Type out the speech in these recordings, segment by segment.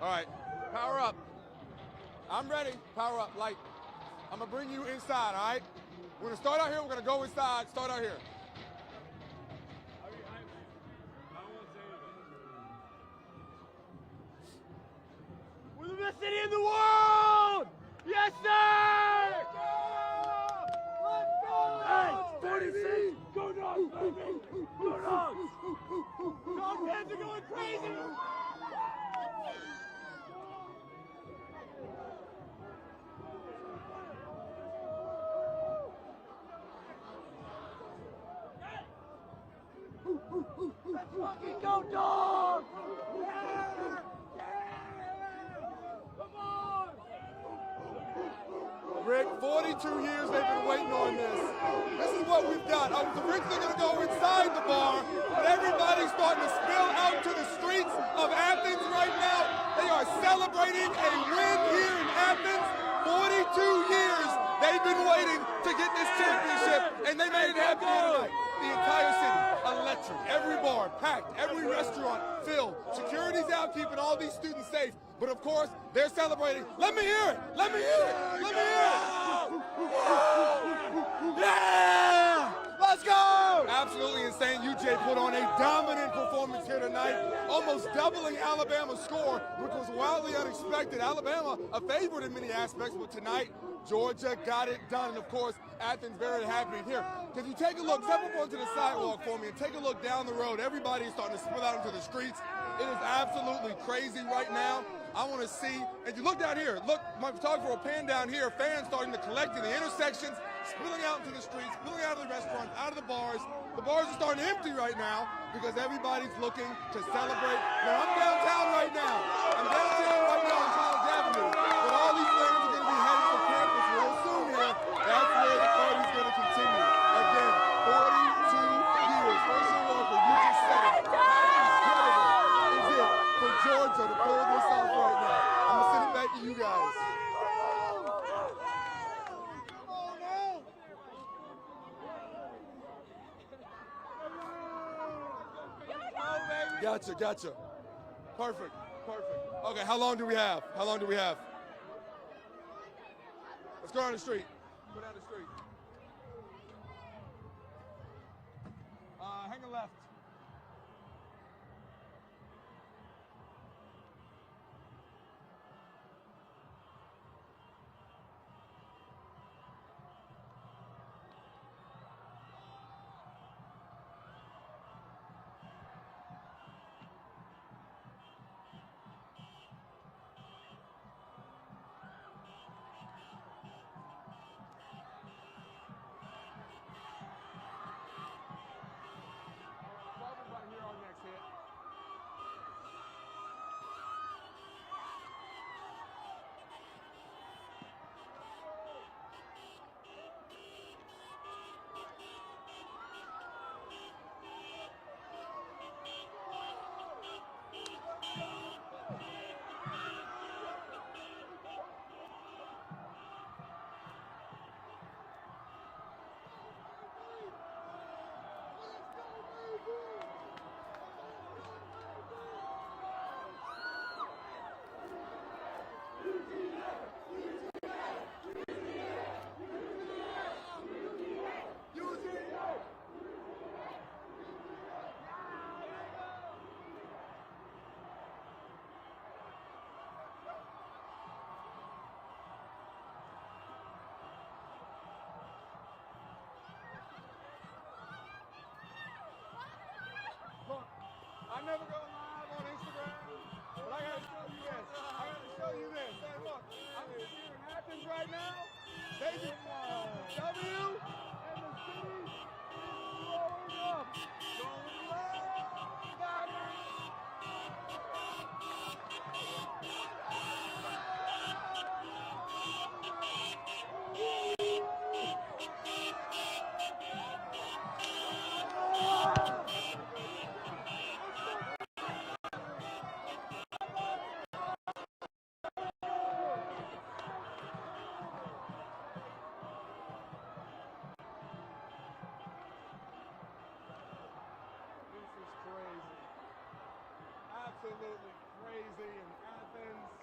All right, power up. I'm ready. Power up, light. I'm gonna bring you inside, all right? We're gonna start out here, we're gonna go inside, start out here. We're the best city in the world! Yes, sir! Let's go! Hey, 46! Go Dogs, baby! Go Dogs! Dog heads are going crazy! Let's fucking go Dogs! Yeah! Rick, 42 years they've been waiting on this. This is what we've done. The Ricks are going to go inside the bar, but everybody's starting to spill out to the streets of Athens right now. They are celebrating a win here in Athens. 42 years they've been waiting to get this championship, and they made it happen here tonight. The entire city, electric. Every bar packed, every restaurant filled. Security's out keeping all these students safe. But of course, they're celebrating. Let me hear it! Let me hear it! Let me hear it! Yeah! Let's go! Absolutely insane. UJ put on a dominant performance here tonight, almost doubling Alabama's score, which was wildly unexpected. Alabama, a favorite in many aspects, but tonight, Georgia got it done. And of course, Athens very happy here. If you take a look, step up onto the sidewalk for me and take a look down the road. Everybody is starting to spill out into the streets. It is absolutely crazy right now. I want to see, and you look down here, look, my photographer will pan down here, fans starting to collect in the intersections, spilling out into the streets, spilling out of the restaurants, out of the bars. The bars are starting to empty right now because everybody's looking to celebrate. Now, I'm downtown right now. I'm downtown right now on College Avenue, but all these fans are going to be headed for campus real soon here. That's where the party's going to continue. Again, 42 years. First of all, for you just said it. For Georgia to pull this off right now. I'm going to send it back to you guys. Gotcha. Perfect. Okay, how long do we have? Let's go down the street. Hang a left. I never go live on Instagram, but I gotta show you this. Hey, look, I'm here in Athens right now. They just won W, and the city is blowing up. Going live, baby. absolutely crazy in Athens.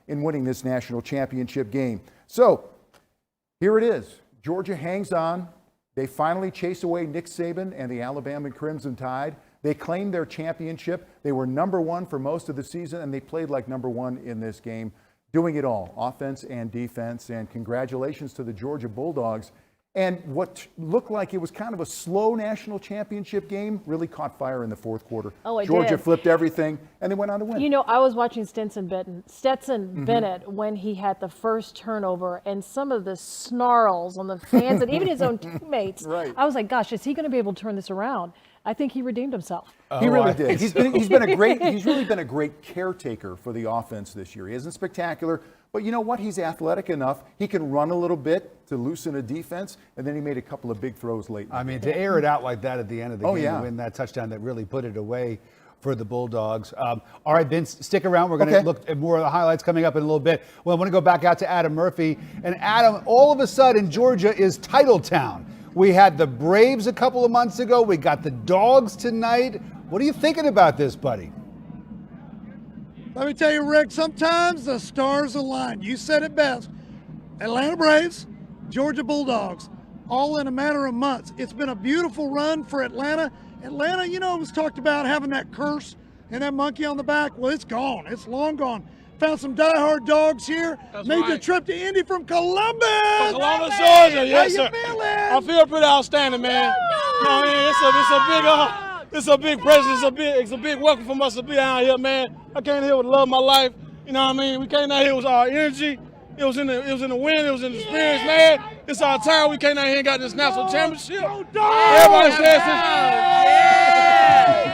in winning this national championship game. So here it is. Georgia hangs on. They finally chase away Nick Saban and the Alabama Crimson Tide. They claimed their championship. They were number one for most of the season, and they played like number one in this game, doing it all, offense and defense. And congratulations to the Georgia Bulldogs. And what looked like it was kind of a slow national championship game really caught fire in the fourth quarter. Oh, it Georgia did. flipped everything, and they went on to win. You know, I was watching Stetson Bennett when he had the first turnover, and some of the snarls on the fans and even his own teammates. Right. I was like, gosh, is he going to be able to turn this around? I think he redeemed himself. He really did. He's really been a great caretaker for the offense this year. He isn't spectacular, but you know what? He's athletic enough. He can run a little bit to loosen a defense, and then he made a couple of big throws late. I mean, to air it out like that at the end of the game, yeah. to win that touchdown that really put it away for the Bulldogs. All right, Vince, stick around. We're going to look at more of the highlights coming up in a little bit. Well, I want to go back out to Adam Murphy. And Adam, all of a sudden, Georgia is title town. We had the Braves a couple of months ago. We got the Dogs tonight. What are you thinking about this, buddy? Let me tell you, Rick, sometimes the stars align. You said it best. Atlanta Braves, Georgia Bulldogs, all in a matter of months. It's been a beautiful run for Atlanta. Atlanta, you know, it was talked about having that curse and that monkey on the back. Well, it's gone. It's long gone. Found some diehard dogs here. Made the trip to Indy from Columbus. Columbus, Georgia. Yes, sir. How you feeling? I feel pretty outstanding, man. You know what I mean? It's a big presence. It's a big welcome from us to be out here, man. I came here with the love of my life. You know what I mean? We came out here with our energy. It was in the wind. It was in the experience, man. It's our time. We came out here and got this national championship. Everybody says this.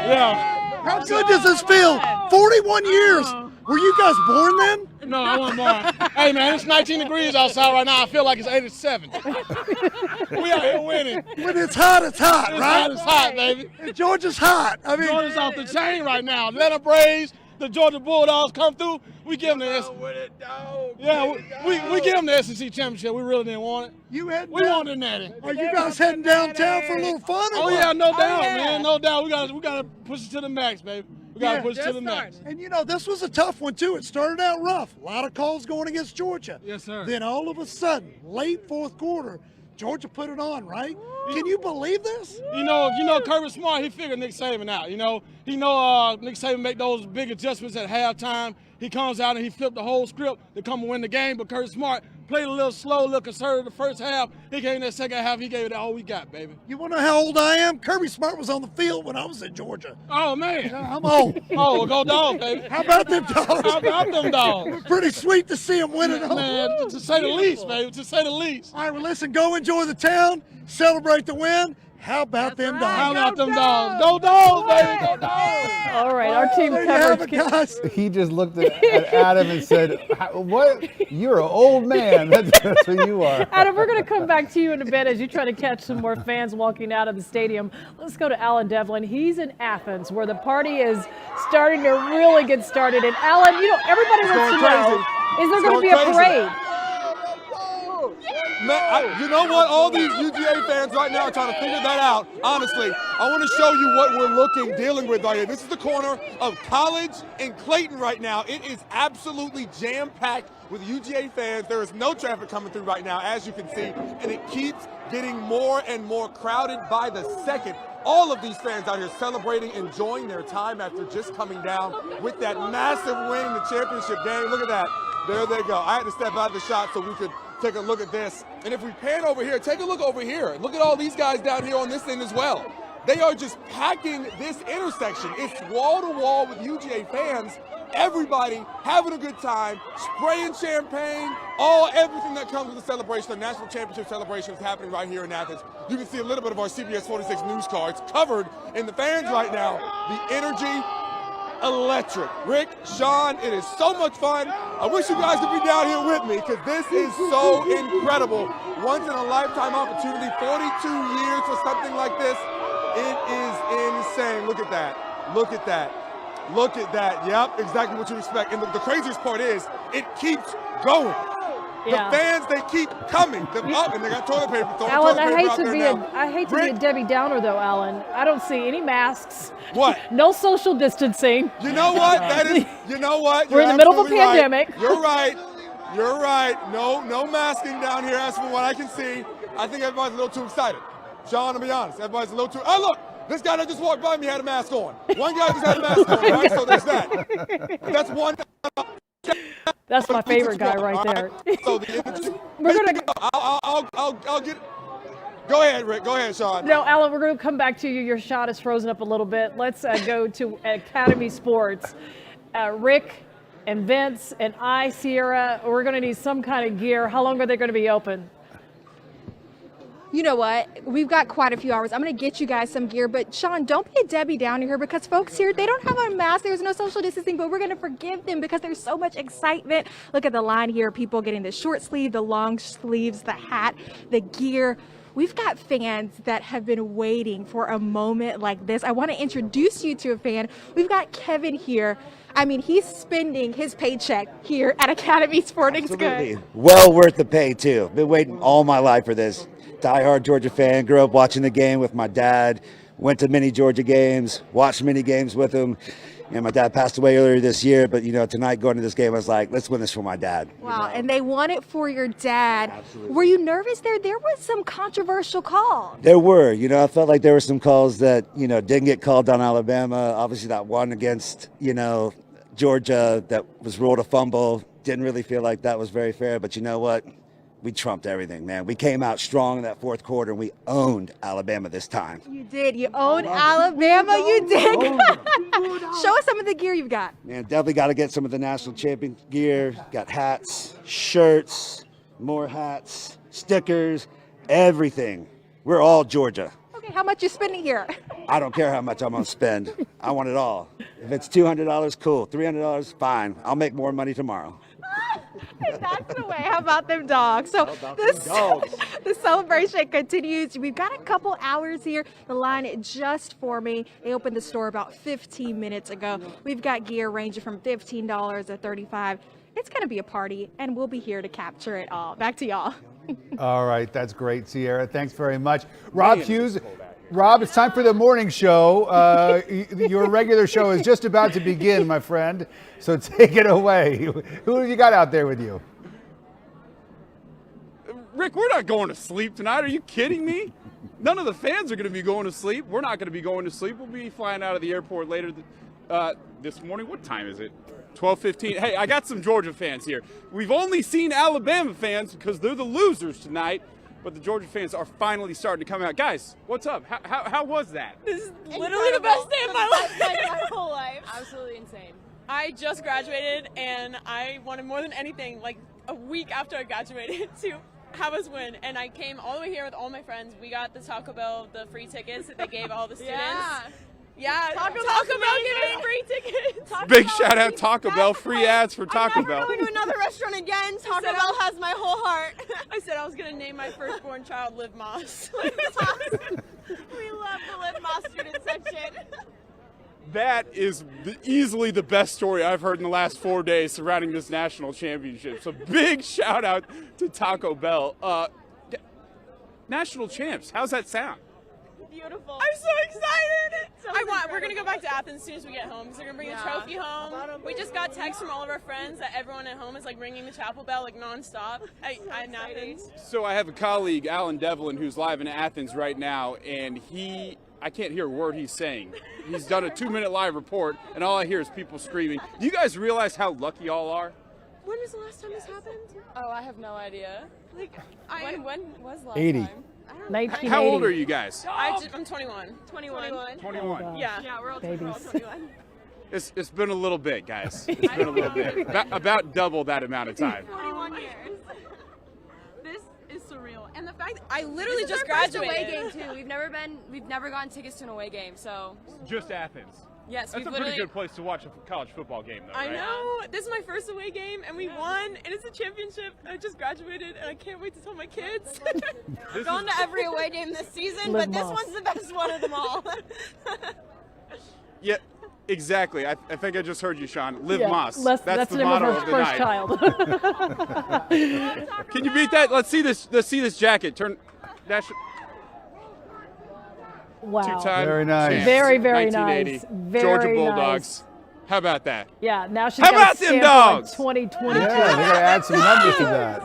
Yeah. How good does this feel? 41 years. Were you guys born then? No, I wasn't born. Hey, man, it's 19 degrees outside right now. I feel like it's 87. We out here winning. When it's hot, It's right? hot, it's hot, baby. And Georgia's hot. I mean, Georgia's off the chain right now. Atlanta Braves, the Georgia Bulldogs come through. We give them the we give them the SEC championship. We really didn't want it. you heading We down? wanted the natty. Are you guys heading downtown for a little fun? Or Oh what? yeah, no doubt, man, no doubt. We gotta push it to the max, baby. We gotta push it to the max. And you know, this was a tough one too. It started out rough. A lot of calls going against Georgia. Yes, sir. Then all of a sudden, late fourth quarter, Georgia put it on, right? Can you believe this? You know, Kirby Smart, he figured Nick Saban out. You know, Nick Saban make those big adjustments at halftime. He comes out and he flipped the whole script to come and win the game. But Kirby Smart played a little slow, a little conservative the first half. He came in that second half. He gave it all we got, baby. You want to know how old I am? Kirby Smart was on the field when I was in Georgia. Oh man. I'm old. Oh, well, go Dogs, baby. How about them dogs? How about them Dogs? Pretty sweet to see them winning. Man, to say the least, baby. To say the least. All right, well, listen, go enjoy the town, celebrate the win. How about them dogs? How about them Dogs? Go Dogs, baby. Go Dogs. All right, our team There you have coverage. it, guys. He just looked at Adam and said, "What? You're an old man. That's who you are." Adam, we're going to come back to you in a bit as you try to catch some more fans walking out of the stadium. Let's go to Alan Devlin. He's in Athens, where the party is starting to really get started. And Alan, you know, everybody wants to know, is there going to be a parade? Man, you know what? All these UGA fans right now are trying to figure that out. Honestly, I want to show you what we're dealing with right here. This is the corner of College and Clayton right now. It is absolutely jam-packed with UGA fans. There is no traffic coming through right now, as you can see, and it keeps getting more and more crowded by the second. All of these fans out here celebrating, enjoying their time after just coming down with that massive win in the championship game. Look at that. There they go. I had to step out of the shot so we could take a look at this. And if we pan over here, take a look over here. Look at all these guys down here on this end as well. They are just packing this intersection. It's wall to wall with UGA fans. Everybody having a good time, spraying champagne, everything that comes with the celebration. The national championship celebration is happening right here in Athens. You can see a little bit of our CBS 46 news cards covered in the fans right now. The energy, electric. Rick, Sean, it is so much fun. I wish you guys could be down here with me because this is so incredible. Once in a lifetime opportunity, 42 years for something like this. It is insane. Look at that. Look at that. Look at that. Yep, exactly what you expect. And the craziest part is it keeps going. Yeah. The fans, they keep coming. And they got toilet paper thrown. Alan, toilet paper I out there now. hate to be Rick, a Debbie Downer though, Alan. I don't see any masks. What? No social distancing. You know what? That is. You know what? We're You're in the middle of a absolutely right. pandemic. You're right. You're right. No masking down here, as from what I can see. I think everybody's a little too excited. Sean, to be honest, everybody's a little too. Oh, look, this guy that just walked by me had a mask on. One guy just had a mask on, right? So there's that. That's one. That's my favorite guy right there. So We're gonna. I'll get. Go ahead, Rick. Go ahead, Sean. No, Alan, we're going to come back to you. Your shot is frozen up a little bit. Let's go to Academy Sports. Rick and Vince and Sierra, we're going to need some kind of gear. How long are they going to be open? You know what? We've got quite a few hours. I'm going to get you guys some gear. But, Sean, don't be a Debbie Downer here because folks here, they don't have on masks. There's no social distancing, but we're going to forgive them because there's so much excitement. Look at the line here. People getting the short sleeve, the long sleeves, the hat, the gear. We've got fans that have been waiting for a moment like this. I want to introduce you to a fan. We've got Kevin here. I mean, he's spending his paycheck here at Academy Sporting Absolutely. Goods. Well worth the pay, too. Been waiting all my life for this. Diehard Georgia fan. Grew up watching the game with my dad. Went to many Georgia games. Watched many games with him. And my dad passed away earlier this year. But, tonight going to this game, I was like, let's win this for my dad. Wow, and they won it for your dad. Absolutely. Were you nervous there? There was some controversial calls. There were. I felt like there were some calls that, didn't get called on Alabama. Obviously, that one against, Georgia that was ruled a fumble. Didn't really feel like that was very fair. But you know what? We trumped everything, man. We came out strong in that fourth quarter, and we owned Alabama this time. You did. You owned Alabama. You did. Show us some of the gear you've got. Man, definitely got to get some of the national champion gear. Got hats, shirts, more hats, stickers, everything. We're all Georgia. Okay, how much you spending here? I don't care how much I'm going to spend. I want it all. If it's $200, cool. $300, fine. I'll make more money tomorrow. That's the way. How about them dogs? So the celebration continues. We've got a couple hours here. The line just for me. They opened the store about 15 minutes ago. We've got gear ranging from $15 to $35. It's going to be a party, and we'll be here to capture it all. Back to y'all. All right, that's great, Sierra. Thanks very much. Rob Hughes. Rob, it's time for the morning show. Your regular show is just about to begin, my friend. So take it away. Who have you got out there with you? Rick, we're not going to sleep tonight. Are you kidding me? None of the fans are going to be going to sleep. We're not going to be going to sleep. We'll be flying out of the airport later this morning. What time is it? 12:15. Hey, I got some Georgia fans here. We've only seen Alabama fans because they're the losers tonight. But the Georgia fans are finally starting to come out. Guys, what's up? How was that? This is literally the best day of my life. My whole life. Absolutely insane. I just graduated, and I wanted more than anything, like a week after I graduated, to have us win. And I came all the way here with all my friends. We got the Taco Bell, the free tickets that they gave all the students. Yeah, Taco Bell giving us free tickets. Big shout out Taco Bell. Free ads for Taco Bell. I'm never going to another restaurant again. Taco Bell has my whole heart. I said I was going to name my firstborn child Liv Moss. We love the Liv Moss student section. That is easily the best story I've heard in the last 4 days surrounding this national championship. So big shout out to Taco Bell. National champs, how's that sound? Beautiful. I'm so excited. We're going to go back to Athens as soon as we get home because they're going to bring the trophy home. We just got texts from all of our friends that everyone at home is like ringing the chapel bell like nonstop in Athens. So I have a colleague, Alan Devlin, who's live in Athens right now, and I can't hear a word he's saying. He's done a 2-minute live report, and all I hear is people screaming. Do you guys realize how lucky y'all are? When was the last time this happened? Oh, I have no idea. Like, when was the last 80. time? 1980. How old are you guys? I'm 21. 21. Yeah, we're all 21. It's been a little bit, guys. It's been a little bit. About double that amount of time. 21 years. This is surreal. And the fact that I literally just graduated. Away game too. We've never gotten tickets to an away game, so. Just Athens. Yes, That's a pretty good place to watch a college football game, though, right? I know. This is my first away game, and we won, and it's a championship. I just graduated, and I can't wait to tell my kids. I've gone to every away game this season, Liv but this Moss. one's the best one of them all. Yeah, Exactly. I think I just heard you, Sean. Live Yeah, Moss. that's the name motto of her of the first night. child. Can you beat that? Let's see this jacket. Turn. Dash. Wow. Two-time Very nice. champs, Very, very 1980, nice. Very Georgia nice. Bulldogs. How about that? Yeah, now she's How got about a them stamp dogs? on 2022. Yeah, they got to add some numbers to that.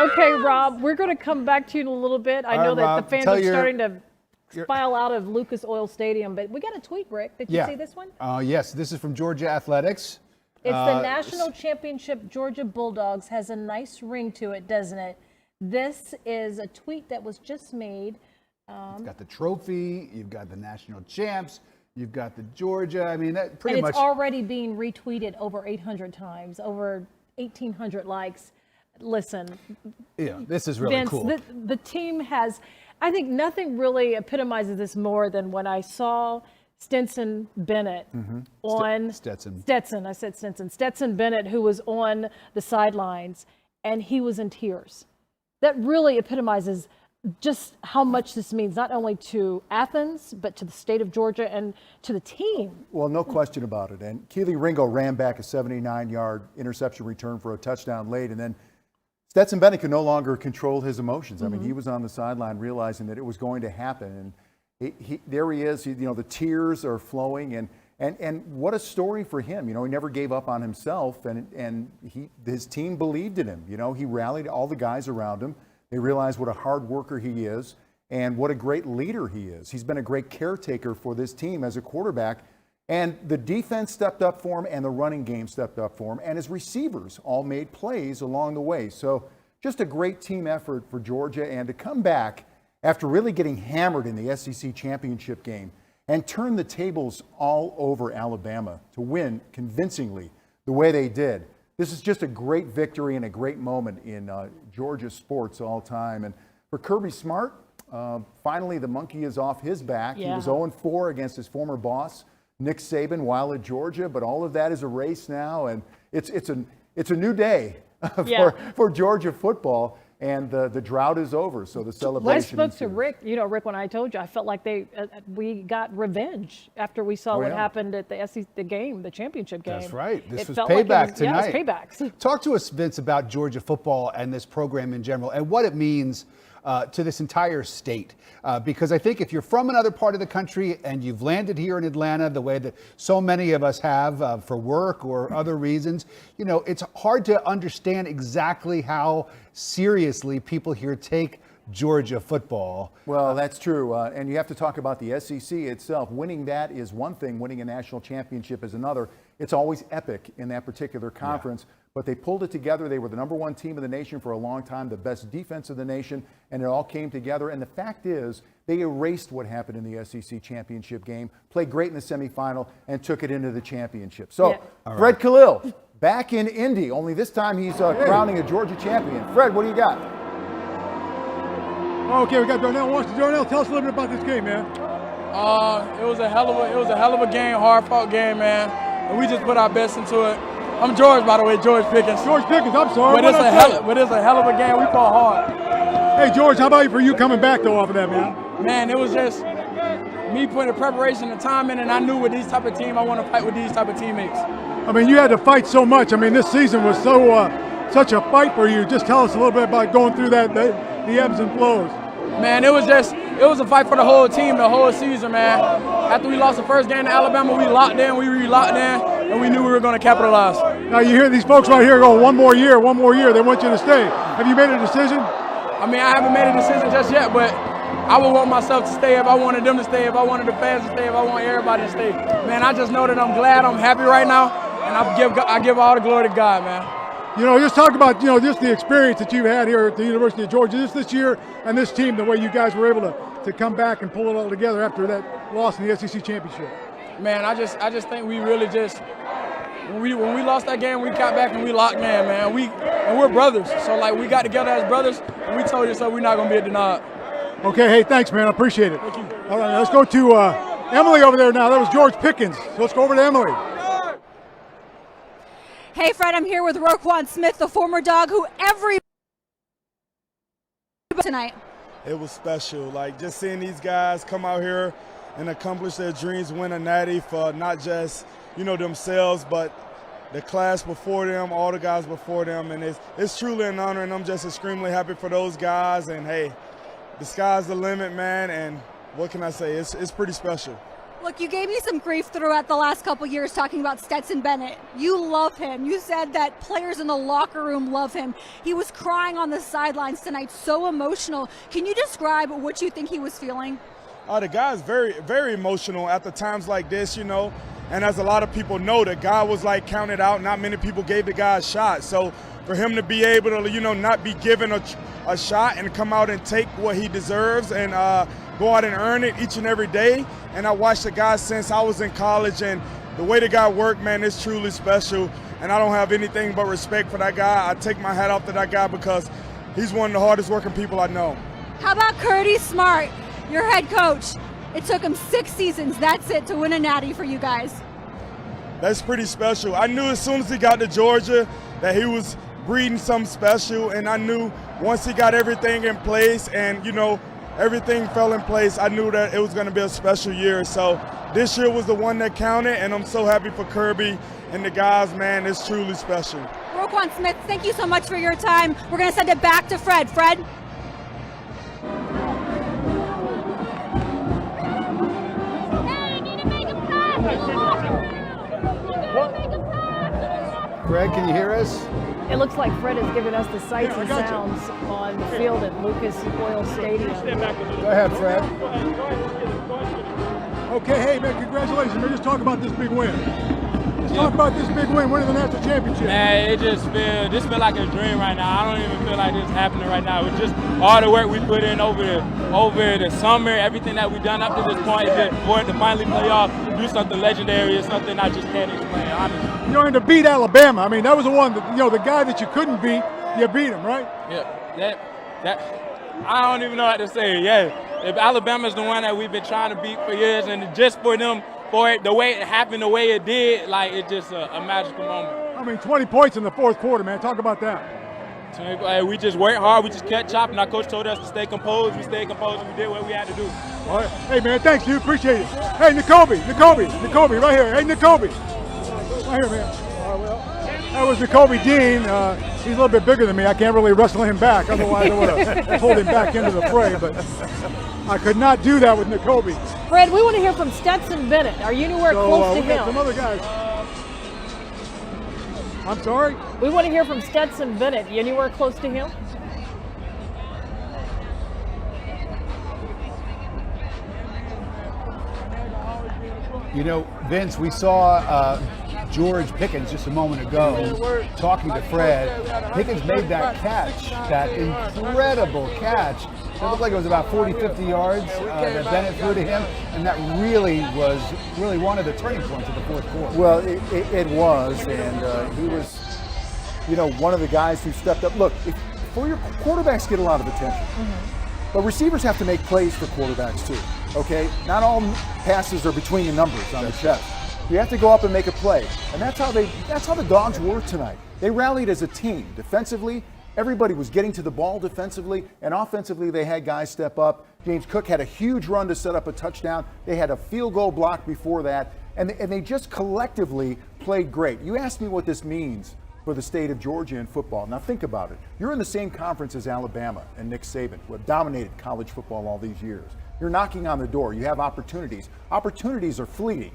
Okay, Rob, we're going to come back to you in a little bit. I All know right, that Rob, the fans tell are your- starting to file out of Lucas Oil Stadium, but we got a tweet, Rick. Did you see this one? Yes, this is from Georgia Athletics. It's the national championship. Georgia Bulldogs has a nice ring to it, doesn't it? This is a tweet that was just made. You've got the trophy, you've got the national champs, you've got the Georgia. I mean, that pretty And much. it's already being retweeted over 800 times, over 1,800 likes. Listen, Yeah, this is really Vince, cool. the team has, I think nothing really epitomizes this more than when I saw Stetson Bennett on Stetson. I said Stetson. Stetson Bennett, who was on the sidelines, and he was in tears. That really epitomizes just how much this means, not only to Athens, but to the state of Georgia and to the team. Well, no question about it. And Keely Ringo ran back a 79-yard interception return for a touchdown late, and then Stetson Bennett could no longer control his emotions. I mean, he was on the sideline realizing that it was going to happen, and there he is. The tears are flowing, and what a story for him. He never gave up on himself, and his team believed in him. He rallied all the guys around him. They realized what a hard worker he is and what a great leader he is. He's been a great caretaker for this team as a quarterback. And the defense stepped up for him, and the running game stepped up for him, and his receivers all made plays along the way. So just a great team effort for Georgia, and to come back after really getting hammered in the SEC championship game and turn the tables all over Alabama to win convincingly the way they did. This is just a great victory and a great moment in Georgia sports all time. And for Kirby Smart, finally the monkey is off his back. Yeah. He was 0-4 against his former boss, Nick Saban, while at Georgia, but all of that is erased now, and it's a new day for Georgia football, and the drought is over. So the celebration. I spoke to Rick. Rick, when I told you, I felt like we got revenge after we saw what happened at the game, the championship game. That's right. This was felt payback tonight. Yeah, it was payback. Talk to us, Vince, about Georgia football and this program in general, and what it means to this entire state. Because I think if you're from another part of the country and you've landed here in Atlanta the way that so many of us have for work or other reasons, it's hard to understand exactly how seriously people here take Georgia football. Well, that's true. And you have to talk about the SEC itself. Winning that is one thing. Winning a national championship is another. It's always epic in that particular conference. Yeah. But they pulled it together. They were the #1 team in the nation for a long time, the best defense of the nation, and it all came together. And the fact is, they erased what happened in the SEC championship game, played great in the semifinal, and took it into the championship. So, Fred Khalil, back in Indy, only this time he's crowning a Georgia champion. Fred, what do you got? Okay, we got Darnell Washington. Darnell, tell us a little bit about this game, man. It was a hell of a game, hard-fought game, man. And we just put our best into it. I'm George, by the way, George Pickens. George Pickens, I'm sorry. But it's a hell of a game. We fought hard. Hey, George, how about for you coming back, though, off of that, man? Man, it was just me putting the preparation and time in, and I knew with these type of team, I want to fight with these type of teammates. I mean, you had to fight so much. I mean, this season was such a fight for you. Just tell us a little bit about going through that, the ebbs and flows. Man, it was a fight for the whole team, the whole season, man. After we lost the first game to Alabama, we locked in, we re-locked in, and we knew we were going to capitalize. Now you hear these folks right here go, one more year, they want you to stay. Have you made a decision? I mean, I haven't made a decision just yet, but I would want myself to stay if I wanted them to stay, if I wanted the fans to stay, if I want everybody to stay. Man, I just know that I'm glad, I'm happy right now, and I give all the glory to God, man. Just talk about, just the experience that you've had here at the University of Georgia, just this year and this team, the way you guys were able to come back and pull it all together after that loss in the SEC championship. Man, I just think we really just, when we lost that game, we got back and we locked in, man. We're brothers, so we got together as brothers, and we told you so we're not going to be denied. Okay, hey, thanks, man. I appreciate it. Thank you. All right, let's go to Emily over there now. That was George Pickens. So let's go over to Emily. Hey, Fred, I'm here with Roquan Smith, the former dog who tonight. It was special. Just seeing these guys come out here and accomplish their dreams, win a natty for not just, themselves, but the class before them, all the guys before them, and it's truly an honor, and I'm just extremely happy for those guys. And hey, the sky's the limit, man. And what can I say? It's pretty special. Look, you gave me some grief throughout the last couple years talking about Stetson Bennett. You love him. You said that players in the locker room love him. He was crying on the sidelines tonight, so emotional. Can you describe what you think he was feeling? The guy's very, very emotional at the times like this, And as a lot of people know, the guy was like counted out. Not many people gave the guy a shot. So for him to be able to, not be given a shot and come out and take what he deserves and go out and earn it each and every day. And I watched the guy since I was in college, and the way the guy worked, man, is truly special. And I don't have anything but respect for that guy. I take my hat off to that guy because he's one of the hardest working people I know. How about Kirby Smart, your head coach? It took him 6 seasons, that's it, to win a natty for you guys. That's pretty special. I knew as soon as he got to Georgia that he was breeding something special, and I knew once he got everything in place and, everything fell in place, I knew that it was going to be a special year. So this year was the one that counted, and I'm so happy for Kirby and the guys, man. It's truly special. Roquan Smith, thank you so much for your time. We're going to send it back to Fred. Fred? Fred, can you hear us? It looks like Fred is giving us the sights and sounds on the field at Lucas Oil Stadium. Go ahead, Fred. Okay, hey, man, congratulations, man. Just talk about this big win. Just talk about this big win, winning the national championship. Man, this feel like a dream right now. I don't even feel like this is happening right now. It's just all the work we put in over the summer, everything that we've done up to this point, for it to finally play off, do something legendary is something I just can't explain, honestly. And to beat Alabama, I mean, that was the one that, the guy that you couldn't beat, you beat him, right? Yeah, that I don't even know what to say. Yeah, if Alabama's the one that we've been trying to beat for years, and just for them, for it, the way it happened, the way it did, like it's just a magical moment. I mean, 20 points in the fourth quarter, man. Talk about that. We just worked hard. We just kept chopping. Our coach told us to stay composed. We stayed composed, and we did what we had to do. All right. Hey, man, thanks, dude. Appreciate it. Hey, Nakobe, right here. Hey, Nakobe. Right here, man. That was Nakobe Dean. He's a little bit bigger than me. I can't really wrestle him back. Otherwise, I would have pulled him back into the fray. But I could not do that with Nakobe. Fred, we want to hear from Stetson Bennett. Are you anywhere close to him? Got some other guys. I'm sorry? We want to hear from Stetson Bennett. You anywhere close to him? Vince, we saw George Pickens just a moment ago talking to Fred. Pickens made that catch, that incredible catch. It looked like it was about 40, 50 yards that Bennett threw to him, and that really was one of the turning points of the fourth quarter. Well, it was, and he was, one of the guys who stepped up. Look, for your quarterbacks get a lot of attention, but receivers have to make plays for quarterbacks too. Okay, not all passes are between the numbers on the chest. You have to go up and make a play, and that's how the Dogs were tonight. They rallied as a team. Defensively, everybody was getting to the ball defensively, and offensively they had guys step up. James Cook had a huge run to set up a touchdown. They had a field goal block before that, and they just collectively played great. You asked me what this means for the state of Georgia in football. Now think about it. You're in the same conference as Alabama and Nick Saban, who have dominated college football all these years. You're knocking on the door. You have opportunities. Opportunities are fleeting.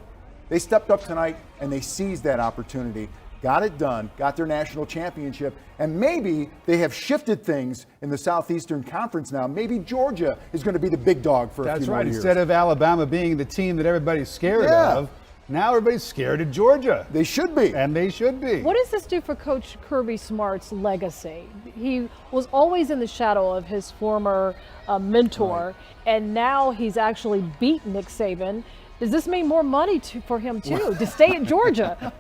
They stepped up tonight and they seized that opportunity, got it done, got their national championship, and maybe they have shifted things in the Southeastern Conference now. Maybe Georgia is going to be the big dog for a few more years. Instead of Alabama being the team that everybody's scared of, now everybody's scared of Georgia. They should be. And they should be. What does this do for Coach Kirby Smart's legacy? He was always in the shadow of his former mentor, and now he's actually beat Nick Saban. Does this mean more money for him too, to stay at Georgia?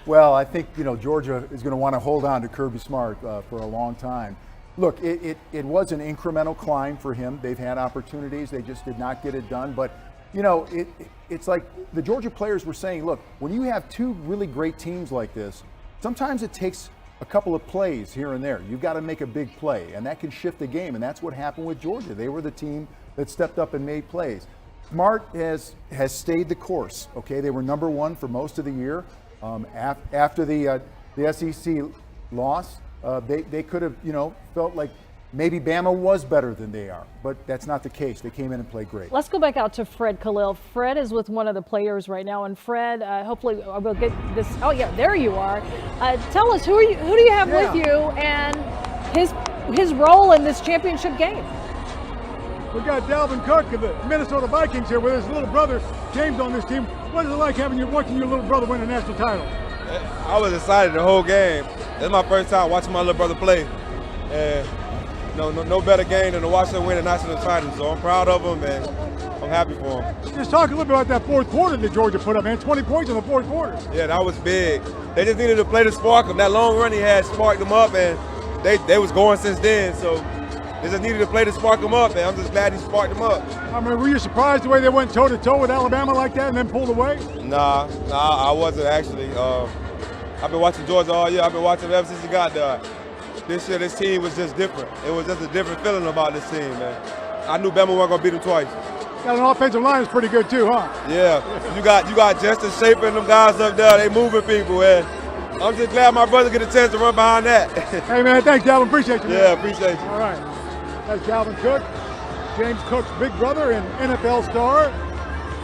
Well, I think Georgia is going to want to hold on to Kirby Smart for a long time. Look, it was an incremental climb for him. They've had opportunities, they just did not get it done. But it's like the Georgia players were saying, look, when you have two really great teams like this, sometimes it takes a couple of plays here and there. You've got to make a big play, and that can shift the game. And that's what happened with Georgia. They were the team that stepped up and made plays. Smart has stayed the course. Okay, they were number one for most of the year. After the SEC loss, they could have, felt like maybe Bama was better than they are, but that's not the case. They came in and played great. Let's go back out to Fred Khalil. Fred is with one of the players right now, and Fred, hopefully we'll get this. Oh yeah, there you are. Tell us who do you have with you and his role in this championship game. We got Dalvin Cook of the Minnesota Vikings here with his little brother James on this team. What is it like watching your little brother win a national title? I was excited the whole game. It's my first time watching my little brother play, and no better game than to watch him win a national title. So I'm proud of him, and I'm happy for him. Just talk a little bit about that fourth quarter that Georgia put up, man. 20 points in the fourth quarter. Yeah, that was big. They just needed to play to spark him. That long run he had sparked them up, and they was going since then. So they just needed to play to spark him up, and I'm just glad he sparked them up. I mean, were you surprised the way they went toe-to-toe with Alabama like that and then pulled away? Nah, I wasn't actually. I've been watching Georgia all year. I've been watching them ever since he got there. This year, this team was just different. It was just a different feeling about this team, man. I knew Bama wasn't gonna beat them twice. Got an offensive line that's pretty good too, huh? Yeah, you got Justin Shaper and them guys up there. They moving people, and I'm just glad my brother get a chance to run behind that. Hey man, thanks Dalvin, appreciate you. Man. Yeah, appreciate you. All right, that's Dalvin Cook, James Cook's big brother and NFL star,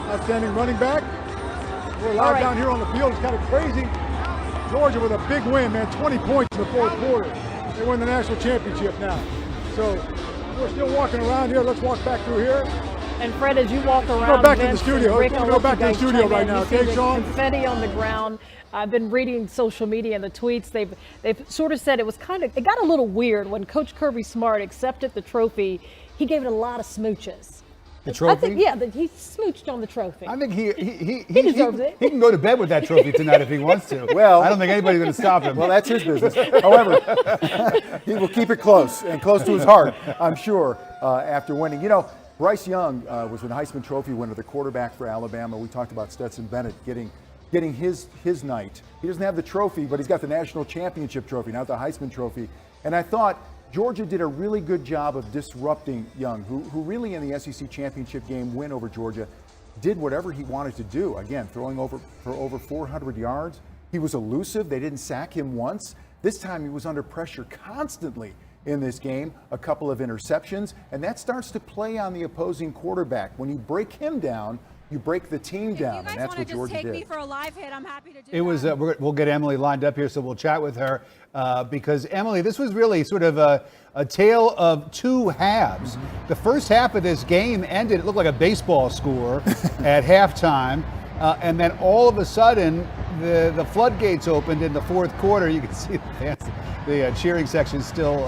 outstanding running back. We're live down here on the field. It's kind of crazy. Georgia with a big win, man, 20 points in the fourth quarter. They win the national championship now. So we're still walking around here. Let's walk back through here. And Fred, as you walk around, go back to the studio. We're going to go back to the studio right now, okay, Sean? Confetti on the ground. I've been reading social media and the tweets. They've sort of said it got a little weird when Coach Kirby Smart accepted the trophy. He gave it a lot of smooches. The trophy? I think, he smooched on the trophy. I think he deserves it. He can go to bed with that trophy tonight if he wants to. Well, I don't think anybody's going to stop him. Well, that's his business. However, he will keep it close and close to his heart, I'm sure, after winning. Bryce Young was an Heisman Trophy winner, the quarterback for Alabama. We talked about Stetson Bennett getting his night. He doesn't have the trophy, but he's got the national championship trophy, not the Heisman Trophy. And I thought Georgia did a really good job of disrupting Young, who really in the SEC championship game win over Georgia did whatever he wanted to do. Again, throwing for over 400 yards. He was elusive. They didn't sack him once. This time he was under pressure constantly in this game, a couple of interceptions, and that starts to play on the opposing quarterback. When you break him down, you break the team down, and that's what Georgia did. Take me for a live hit, I'm happy to do It was. We'll get Emily lined up here, so we'll chat with her because Emily, this was really sort of a tale of two halves. The first half of this game ended. It looked like a baseball score at halftime, and then all of a sudden, the floodgates opened in the fourth quarter. You can see the fans, the cheering section still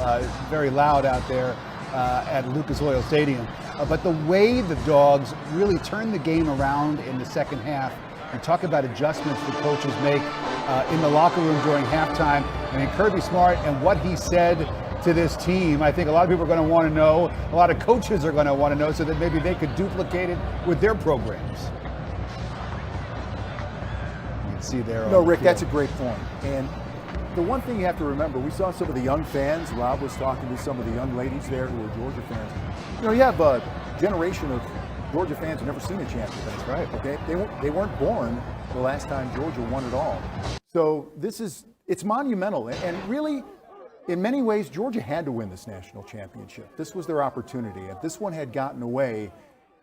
very loud out there at Lucas Oil Stadium. But the way the Dogs really turned the game around in the second half, and talk about adjustments the coaches make in the locker room during halftime. I mean, Kirby Smart and what he said to this team, I think a lot of people are going to want to know, a lot of coaches are going to want to know, so that maybe they could duplicate it with their programs. You can see there. No, Rick, that's a great point. And the one thing you have to remember, we saw some of the young fans. Rob was talking to some of the young ladies there who are Georgia fans. You have a generation of Georgia fans who've never seen a champion. That's right. Okay, they weren't born the last time Georgia won it all. So it's monumental, and really, in many ways, Georgia had to win this national championship. This was their opportunity. If this one had gotten away,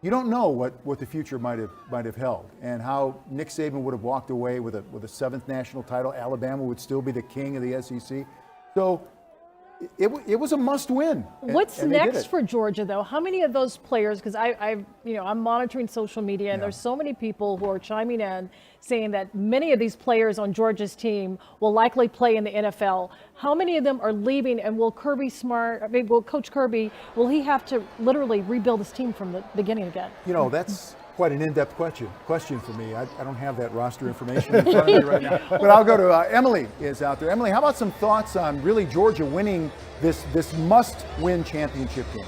you don't know what the future might have held, and how Nick Saban would have walked away with a seventh national title. Alabama would still be the king of the SEC. So it was a must win. What's next for Georgia, though? How many of those players, because I'm monitoring social media, and there's so many people who are chiming in saying that many of these players on Georgia's team will likely play in the NFL. How many of them are leaving, and will Coach Kirby, will he have to literally rebuild his team from the beginning again? That's quite an in-depth question for me. I don't have that roster information in front of me right now. But I'll go to Emily is out there. Emily, how about some thoughts on really Georgia winning this must-win championship game?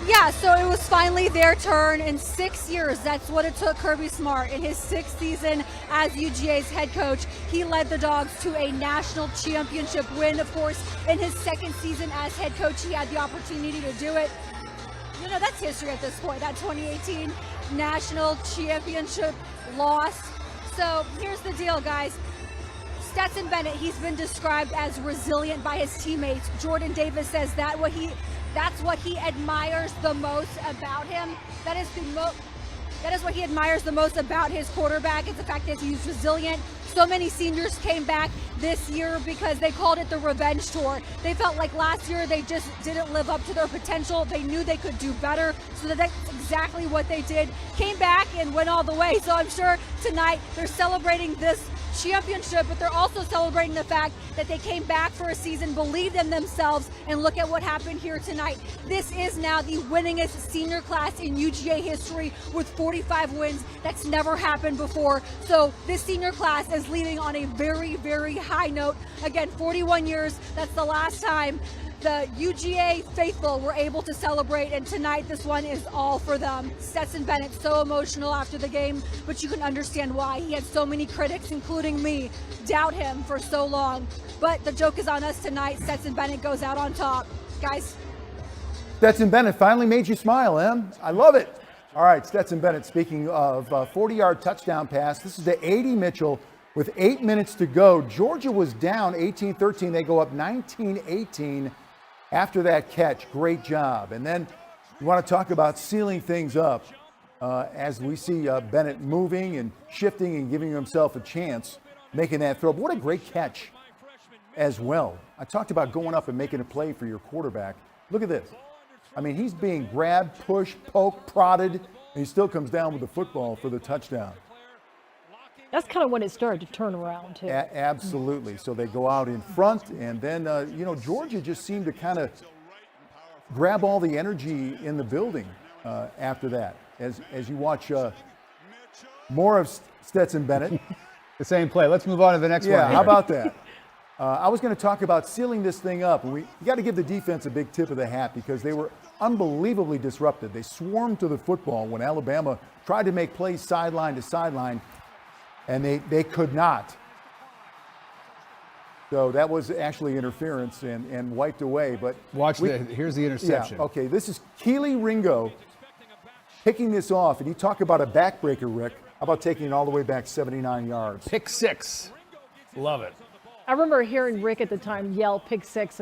Yeah, so it was finally their turn in 6 years. That's what it took Kirby Smart in his sixth season as UGA's head coach. He led the Dogs to a national championship win. Of course, in his second season as head coach, he had the opportunity to do it. You know, that's history at this point, that 2018 national championship loss. So here's the deal, guys. Stetson Bennett, he's been described as resilient by his teammates. Jordan Davis says that's what he admires the most about him. That is what he admires the most about his quarterback, is the fact that he's resilient. So many seniors came back this year because they called it the revenge tour. They felt like last year they just didn't live up to their potential. They knew they could do better, so that's exactly what they did. Came back and went all the way. So I'm sure tonight they're celebrating this championship, but they're also celebrating the fact that they came back for a season, believed in themselves, and look at what happened here tonight. This is now the winningest senior class in UGA history with 45 wins. That's never happened before. So this senior class is leaving on a very, very high note. Again, 41 years, that's the last time the UGA faithful were able to celebrate, and tonight this one is all for them. Stetson Bennett, so emotional after the game, but you can understand why. He had so many critics, including me, doubt him for so long. But the joke is on us tonight. Stetson Bennett goes out on top. Guys. Stetson Bennett finally made you smile, Em. I love it. All right, Stetson Bennett, speaking of 40-yard touchdown pass, this is to A.D. Mitchell with 8 minutes to go. Georgia was down 18-13. They go up 19-18. After that catch. Great job. And then you want to talk about sealing things up as we see Bennett moving and shifting and giving himself a chance, making that throw. But what a great catch as well. I talked about going up and making a play for your quarterback. Look at this. I mean, he's being grabbed, pushed, poked, prodded, and he still comes down with the football for the touchdown. That's kind of when it started to turn around, too. Absolutely. So they go out in front, and then, Georgia just seemed to kind of grab all the energy in the building after that. As you watch more of Stetson Bennett. The same play. Let's move on to the next one. Yeah, how about that? I was going to talk about sealing this thing up. And you got to give the defense a big tip of the hat because they were unbelievably disrupted. They swarmed to the football when Alabama tried to make plays sideline to sideline. And they could not. So that was actually interference and wiped away. But here's the interception. Yeah, okay, this is Keely Ringo picking this off. And you talk about a backbreaker, Rick. How about taking it all the way back 79 yards? Pick six. Love it. I remember hearing Rick at the time yell pick six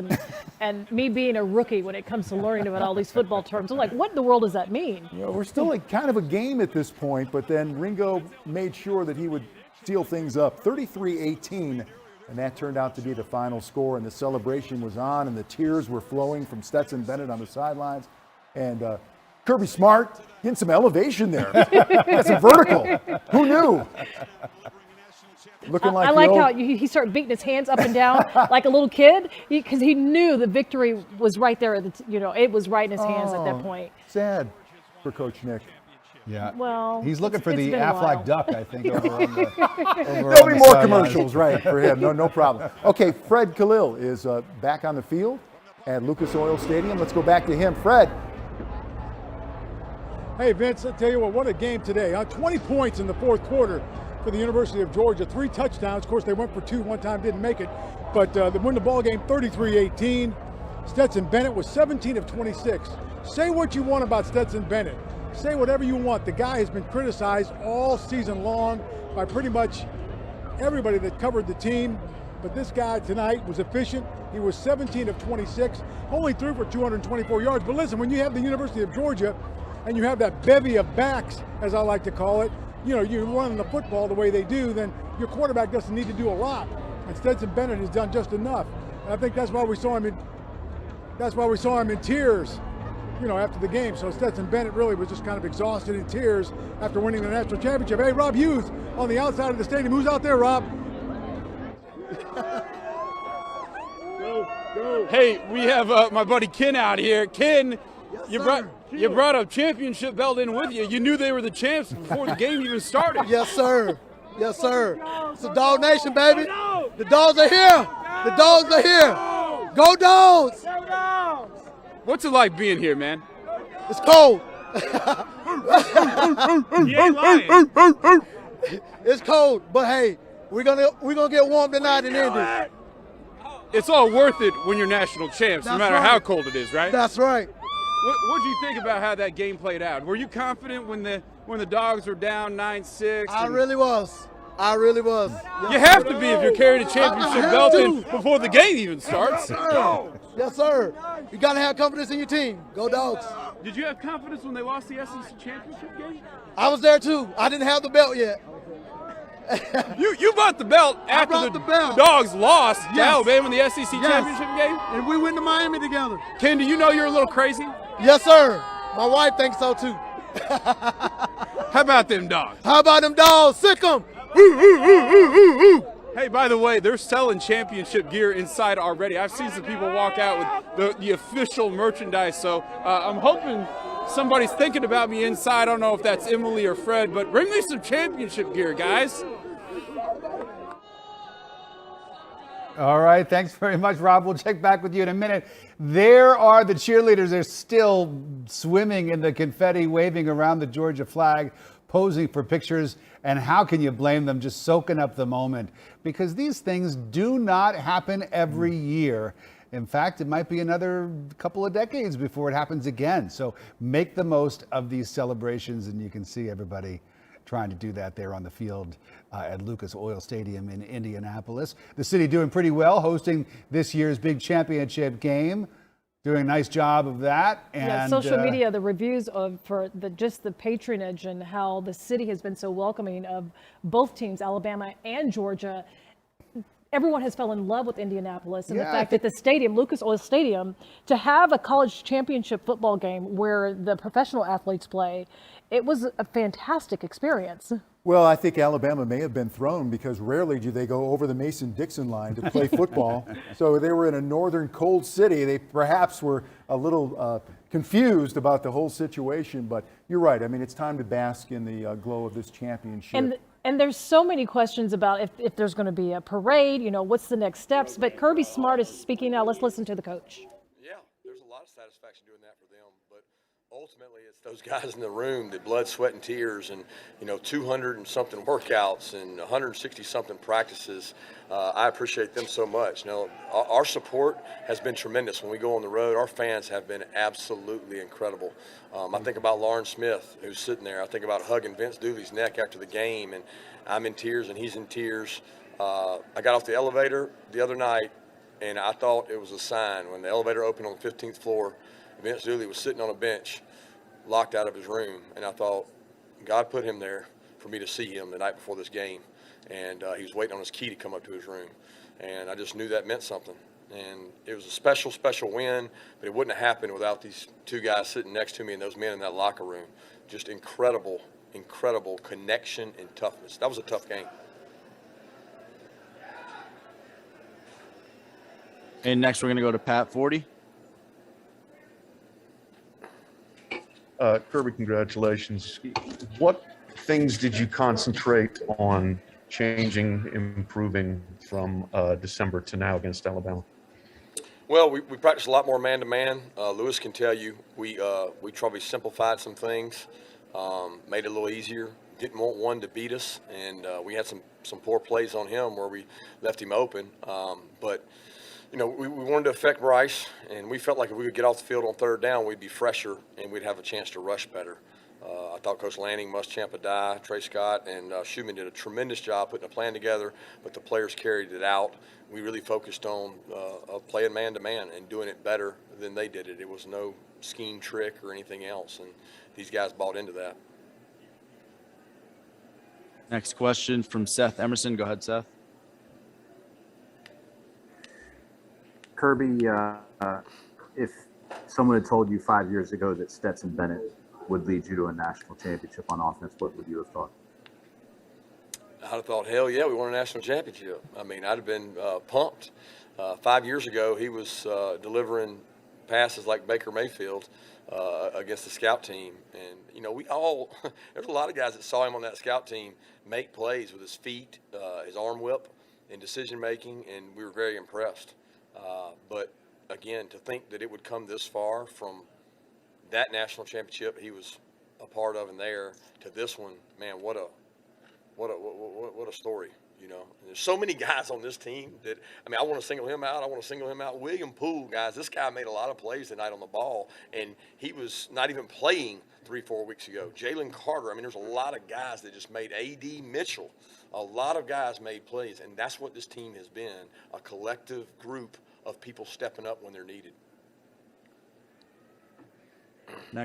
and me being a rookie when it comes to learning about all these football terms. I'm like, what in the world does that mean? We're still kind of a game at this point, but then Ringo made sure that he would seal things up. 33-18, and that turned out to be the final score, and the celebration was on, and the tears were flowing from Stetson Bennett on the sidelines. And Kirby Smart getting some elevation there. That's a vertical. Who knew? Looking like I like how he started beating his hands up and down like a little kid because he knew the victory was right there. It was right in his hands at that point. Sad for Coach Nick. Yeah. Well, he's looking for the Aflac duck, I think. There'll be more commercials, right, for him. No problem. Okay, Fred Khalil is back on the field at Lucas Oil Stadium. Let's go back to him. Fred. Hey, Vince, I'll tell you what a game today. 20 points in the fourth quarter for the University of Georgia, 3 touchdowns. Of course, they went for 2 one time, didn't make it. But they won the ball game 33-18. Stetson Bennett was 17 of 26. Say what you want about Stetson Bennett. Say whatever you want. The guy has been criticized all season long by pretty much everybody that covered the team. But this guy tonight was efficient. He was 17 of 26, only threw for 224 yards. But listen, when you have the University of Georgia and you have that bevy of backs, as I like to call it, you're running the football the way they do, then your quarterback doesn't need to do a lot. And Stetson Bennett has done just enough. And I think that's why we saw him in tears, after the game. So Stetson Bennett really was just kind of exhausted in tears after winning the national championship. Hey, Rob Hughes on the outside of the stadium. Who's out there, Rob? Go. Hey, we have my buddy Ken out here. Ken, yes, you brought a championship belt in with you. You knew they were the champs before the game even started. Yes, sir. Yes, sir. It's a dog nation, baby. The dogs are here. The dogs are here. Go dogs. What's it like being here, man? It's cold. You ain't lying. It's cold, but hey, we're gonna get warm tonight in Indy. It's all worth it when you're national champs, no matter how cold it is, right? That's right. What did you think about how that game played out? Were you confident when the Dogs were down 9-6? I really was. I really was. You have to be if you're carrying a championship belt in before the game even starts. Yes, sir. Yes, sir. You got to have confidence in your team. Go Dogs. Did you have confidence when they lost the SEC championship game? I was there too. I didn't have the belt yet. You bought the belt after the Dogs lost to Alabama in the SEC championship game? And we went to Miami together. Ken, do you know you're a little crazy? Yes, sir. My wife thinks so too. How about them Dogs? How about them Dogs? Sick 'em. Hey, by the way, they're selling championship gear inside already. I've seen some people walk out with the official merchandise, so I'm hoping somebody's thinking about me inside. I don't know if that's Emily or Fred, but bring me some championship gear, guys. All right, thanks very much, Rob. We'll check back with you in a minute. There are the cheerleaders. They're still swimming in the confetti, waving around the Georgia flag, posing for pictures. And how can you blame them, just soaking up the moment? Because these things do not happen every year. In fact, it might be another couple of decades before it happens again. So make the most of these celebrations, and you can see everybody trying to do that there on the field at Lucas Oil Stadium in Indianapolis. The city doing pretty well, hosting this year's big championship game. Doing a nice job of that. And yeah, social media, the reviews for just the patronage and how the city has been so welcoming of both teams, Alabama and Georgia. Everyone has fell in love with Indianapolis and the fact that the stadium, Lucas Oil Stadium, to have a college championship football game where the professional athletes play, it was a fantastic experience. Well, I think Alabama may have been thrown because rarely do they go over the Mason-Dixon line to play football. So they were in a northern cold city. They perhaps were a little confused about the whole situation, but you're right. I mean, it's time to bask in the glow of this championship. And there's so many questions about if there's going to be a parade, what's the next steps. But Kirby Smart is speaking now. Let's listen to the coach. Yeah, there's a lot of satisfaction doing that for them. But ultimately, it's those guys in the room that blood, sweat, and tears, and 200 and something workouts and 160 something practices. I appreciate them so much. Our support has been tremendous when we go on the road. Our fans have been absolutely incredible. I think about Lauren Smith, who's sitting there. I think about hugging Vince Dooley's neck after the game, and I'm in tears and he's in tears. I got off the elevator the other night, and I thought it was a sign. When the elevator opened on the 15th floor, Vince Dooley was sitting on a bench, locked out of his room, and I thought, God put him there for me to see him the night before this game. And he was waiting on his key to come up to his room. And I just knew that meant something. And it was a special, special win, but it wouldn't have happened without these two guys sitting next to me and those men in that locker room. Just incredible, incredible connection and toughness. That was a tough game. And next we're going to go to Pat 40. Kirby, congratulations. What things did you concentrate on changing, improving from December to now against Alabama? Well, we practiced a lot more man-to-man. Lewis can tell you we probably simplified some things, made it a little easier. Didn't want one to beat us, and we had some poor plays on him where we left him open. But we wanted to affect Bryce, and we felt like if we could get off the field on third down, we'd be fresher and we'd have a chance to rush better. I thought Coach Lanning, Muschamp, Adai, Trey Scott, and Schumann did a tremendous job putting a plan together, but the players carried it out. We really focused on playing man-to-man and doing it better than they did it. It was no scheme trick or anything else, and these guys bought into that. Next question from Seth Emerson. Go ahead, Seth. Kirby, if someone had told you 5 years ago that Stetson Bennett would lead you to a national championship on offense, what would you have thought? I'd have thought, hell yeah, we won a national championship. I mean, I'd have been pumped. 5 years ago, he was delivering passes like Baker Mayfield against the scout team. And, we all – there's a lot of guys that saw him on that scout team make plays with his feet, his arm whip, and decision-making, and we were very impressed. But, again, to think that it would come this far from that national championship he was a part of in there to this one, man, what a story. You know, and there's so many guys on this team that, I mean, I want to single him out. I want to single him out. William Poole, guys, this guy made a lot of plays tonight on the ball, and he was not even playing 3-4 weeks ago. Jalen Carter, I mean, there's a lot of guys that just made. A.D. Mitchell, a lot of guys made plays, and that's what this team has been, a collective group of people stepping up when they're needed.